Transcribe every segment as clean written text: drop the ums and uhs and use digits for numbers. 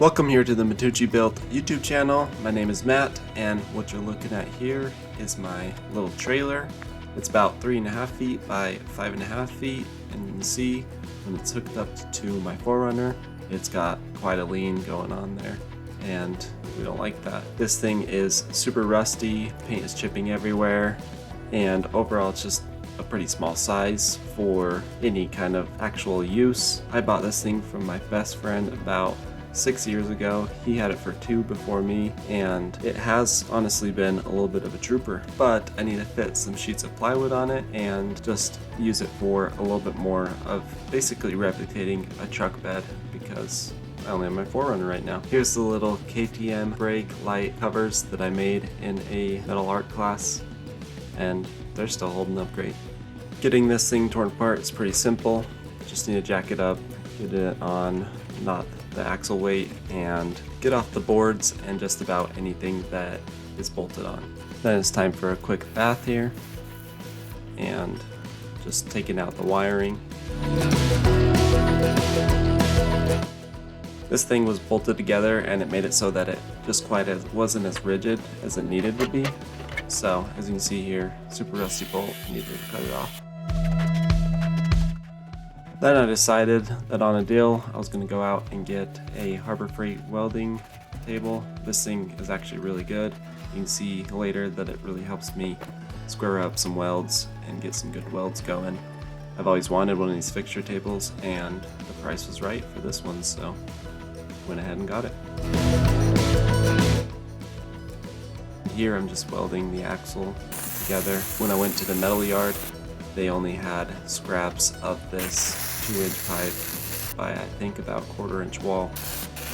Welcome here to the Matucci Built YouTube channel. My name is Matt, and what you're looking at here is my little trailer. It's about 3.5 feet by 5.5 feet, and you can see when it's hooked up to my 4Runner, it's got quite a lean going on there, and we don't like that. This thing is super rusty, paint is chipping everywhere, and overall it's just a pretty small size for any kind of actual use. I bought this thing from my best friend about 6 years ago. He had it for 2 before me, and it has honestly been a little bit of a trooper, but I need to fit some sheets of plywood on it and just use it for a little bit more of basically replicating a truck bed, because I only have my 4Runner right now. Here's the little KTM brake light covers that I made in a metal art class, and they're still holding up great. Getting this thing torn apart is pretty simple. Just need to jack it up, get it on, not the axle weight, and get off the boards and just about anything that is bolted on. Then it's time for a quick bath here and just taking out the wiring. This thing was bolted together and it made it so that it just wasn't as rigid as it needed to be. So as you can see here, super rusty bolt, needed to cut it off. Then I decided that on a deal, I was going to go out and get a Harbor Freight welding table. This thing is actually really good. You can see later that it really helps me square up some welds and get some good welds going. I've always wanted one of these fixture tables, and the price was right for this one, so went ahead and got it. Here I'm just welding the axle together. When I went to the metal yard, they only had scraps of this 2-inch pipe by I think about 1/4 inch wall,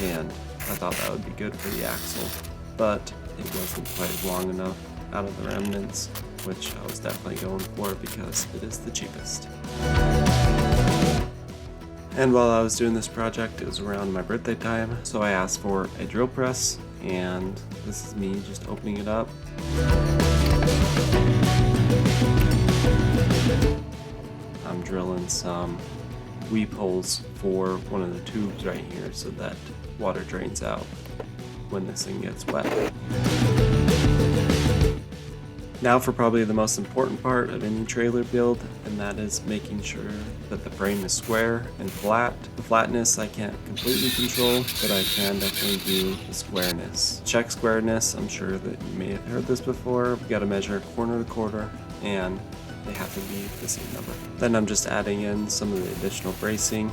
and I thought that would be good for the axle, but it wasn't quite long enough out of the remnants, which I was definitely going for because it is the cheapest. And while I was doing this project, it was around my birthday time, so I asked for a drill press, and this is me just opening it up. I'm drilling some weep holes for one of the tubes right here so that water drains out when this thing gets wet. Now for probably the most important part of any trailer build, and that is making sure that the frame is square and flat. The flatness I can't completely control, but I can definitely do the squareness. Check squareness, I'm sure that you may have heard this before. We gotta measure corner to corner, and they have to be the same number. Then I'm just adding in some of the additional bracing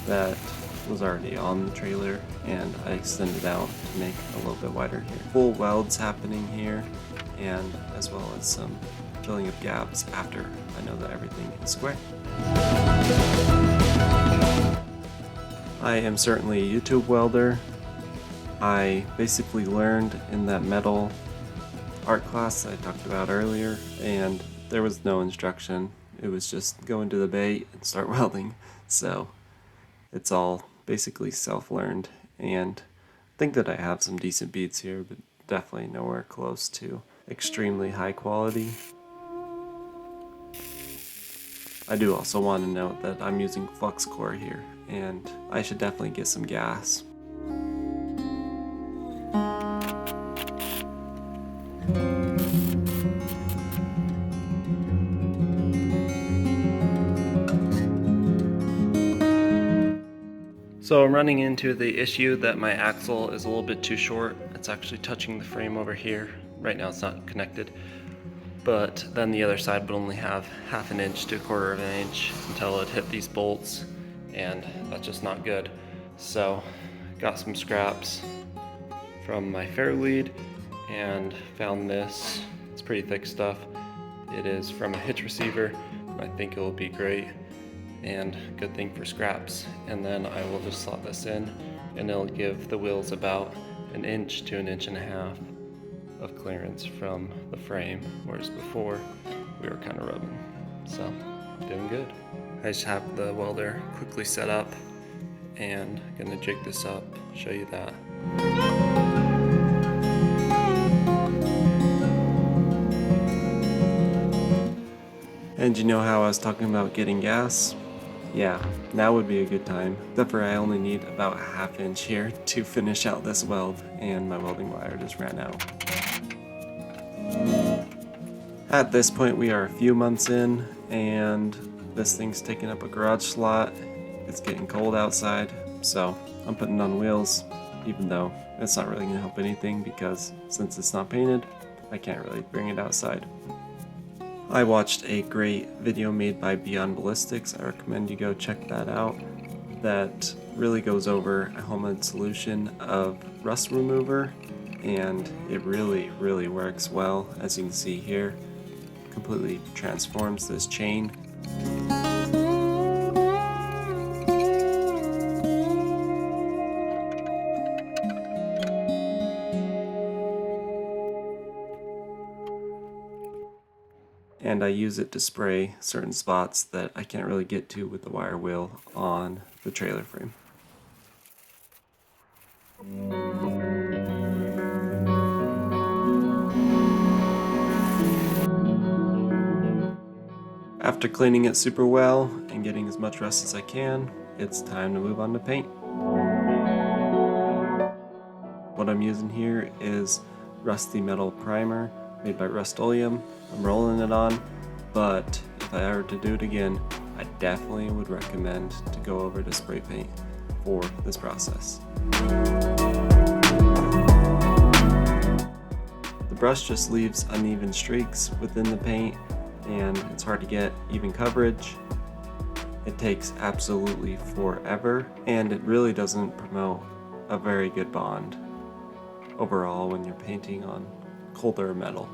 that was already on the trailer, and I extended out to make it a little bit wider here. Full welds happening here, and as well as some filling of gaps after I know that everything is square. I am certainly a YouTube welder. I basically learned in that metal art class I talked about earlier, and there was no instruction. It was just go into the bay and start welding. So it's all basically self-learned, and I think that I have some decent beads here, but definitely nowhere close to extremely high quality. I do also want to note that I'm using flux core here, and I should definitely get some gas. So I'm running into the issue that my axle is a little bit too short. It's actually touching the frame over here. Right now it's not connected, but then the other side would only have 1/2 inch to 1/4 of an inch until it hit these bolts, and that's just not good. So got some scraps from my Fairlead and found this. It's pretty thick stuff. It is from a hitch receiver. I think it will be great and good thing for scraps. And then I will just slot this in, and it'll give the wheels about 1 inch to 1.5 inches of clearance from the frame, whereas before we were kind of rubbing. So doing good. I just have the welder quickly set up and gonna jig this up, show you that. And you know how I was talking about getting gas? Yeah, now would be a good time. Except for I only need about a ½ inch here to finish out this weld, and my welding wire just ran out. At this point we are a few months in, and this thing's taking up a garage slot. It's getting cold outside, so I'm putting on wheels, even though it's not really going to help anything because since it's not painted, I can't really bring it outside. I watched a great video made by Beyond Ballistics. I recommend you go check that out. That really goes over a homemade solution of rust remover, and it really works well. As you can see here, completely transforms this chain. And I use it to spray certain spots that I can't really get to with the wire wheel on the trailer frame. After cleaning it super well and getting as much rust as I can, it's time to move on to paint. What I'm using here is Rusty Metal Primer made by Rust-Oleum. I'm rolling it on, but if I were to do it again, I definitely would recommend to go over to spray paint for this process. The brush just leaves uneven streaks within the paint, and it's hard to get even coverage. It takes absolutely forever, and it really doesn't promote a very good bond overall when you're painting on colder metal.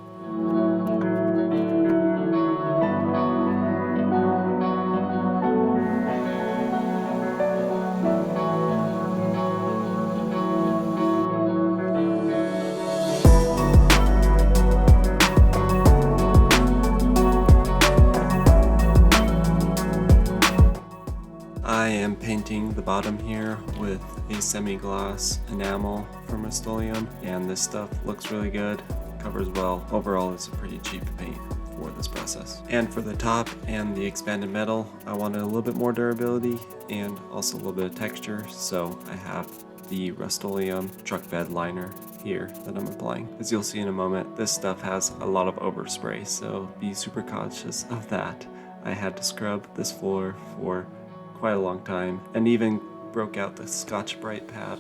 I am painting the bottom here with a semi-gloss enamel from Rust-Oleum, and this stuff looks really good, covers well. Overall, it's a pretty cheap paint for this process. And for the top and the expanded metal, I wanted a little bit more durability and also a little bit of texture, so I have the Rust-Oleum truck bed liner here that I'm applying. As you'll see in a moment, this stuff has a lot of overspray, so be super cautious of that. I had to scrub this floor for quite a long time, and even broke out the Scotch-Brite pad.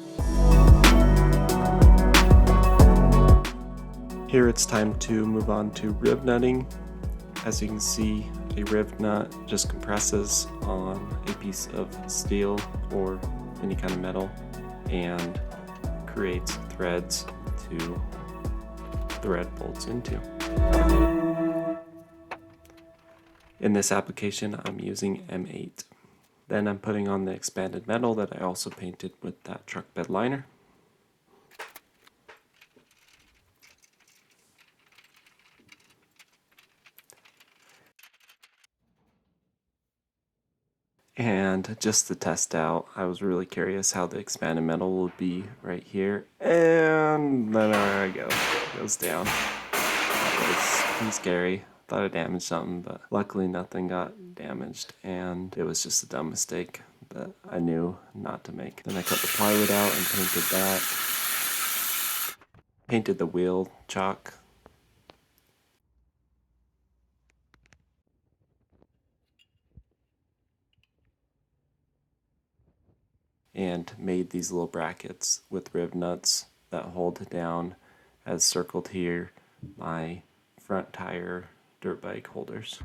Here it's time to move on to riv nutting. As you can see, a riv nut just compresses on a piece of steel or any kind of metal and creates threads to thread bolts into. In this application, I'm using M8. Then I'm putting on the expanded metal that I also painted with that truck bed liner. And just to test out, I was really curious how the expanded metal would be right here. And then there I go. It goes down. That was pretty scary. Thought I damaged something, but luckily nothing got damaged, and it was just a dumb mistake that I knew not to make. Then I cut the plywood out and painted that. Painted the wheel chalk. And made these little brackets with riv nuts that hold down, as circled here, my front tire dirt bike holders.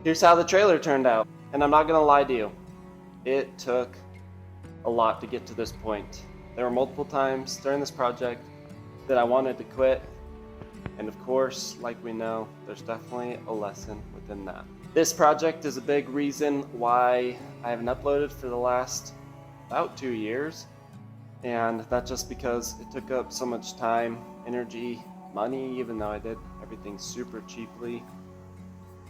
Here's how the trailer turned out, and I'm not gonna lie to you, it took a lot to get to this point. There were multiple times during this project that I wanted to quit, and of course, like we know, there's definitely a lesson within that. This project is a big reason why I haven't uploaded for the last about 2 years, and that's just because it took up so much time, energy, money, even though I did everything super cheaply,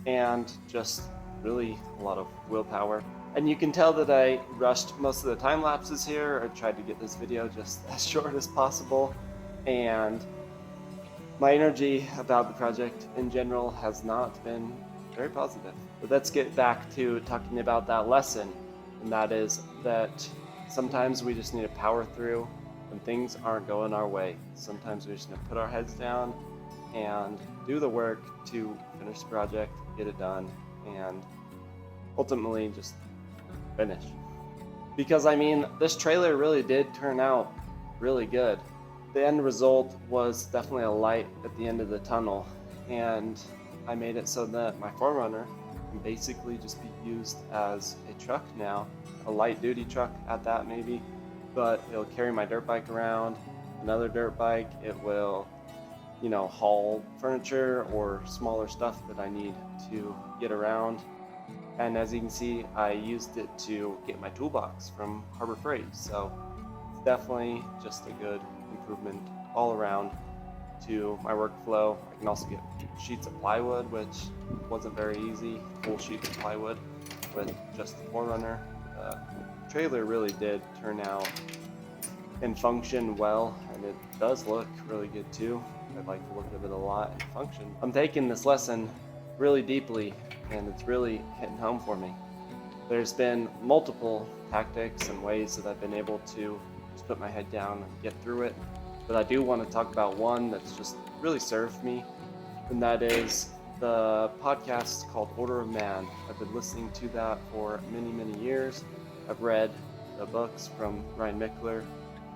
and just really a lot of willpower. And you can tell that I rushed most of the time lapses here. I tried to get this video just as short as possible, and my energy about the project in general has not been very positive. But let's get back to talking about that lesson, and that is that sometimes we just need to power through when things aren't going our way. Sometimes we just need to put our heads down and do the work to finish the project, get it done, and ultimately just finish. Because I mean, this trailer really did turn out really good. The end result was definitely a light at the end of the tunnel, and I made it so that my 4Runner can basically just be used as a truck now, a light duty truck at that maybe, but it'll carry my dirt bike around, another dirt bike, it will, you know, haul furniture or smaller stuff that I need to get around. And as you can see, I used it to get my toolbox from Harbor Freight, so it's definitely just a good improvement all around to my workflow. I can also get sheets of plywood, which wasn't very easy, full sheets of plywood with just the 4Runner. The trailer really did turn out and function well, and it does look really good too. I like the look of it a lot and function. I'm taking this lesson really deeply, and it's really hitting home for me. There's been multiple tactics and ways that I've been able to just put my head down and get through it, but I do want to talk about one that's just really served me, and that is the podcast called Order of Man. I've been listening to that for many years. I've read the books from Ryan Mickler,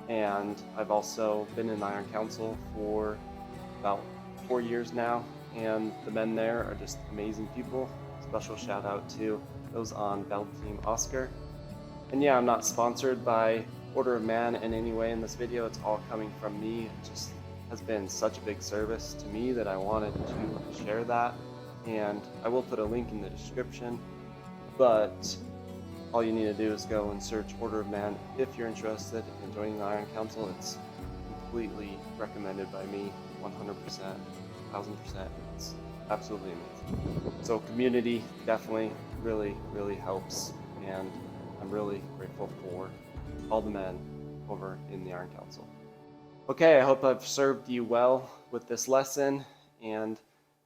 and I've also been in the Iron Council for about 4 years now, and the men there are just amazing people. Special shout out to those on Bell Team Oscar. And yeah, I'm not sponsored by Order of Man in any way in this video. It's all coming from me. It just has been such a big service to me that I wanted to share that. And I will put a link in the description, but all you need to do is go and search Order of Man if you're interested in joining the Iron Council. It's completely recommended by me, 100%, 1000%. It's absolutely amazing. So community definitely really helps, and I'm really grateful for all the men over in the Iron Council. Okay, I hope I've served you well with this lesson, and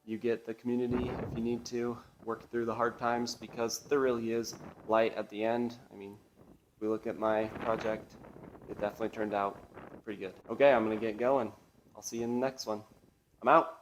you get the community if you need to work through the hard times, because there really is light at the end. I mean, if we look at my project, it definitely turned out pretty good. Okay, I'm gonna get going. I'll see you in the next one. I'm out.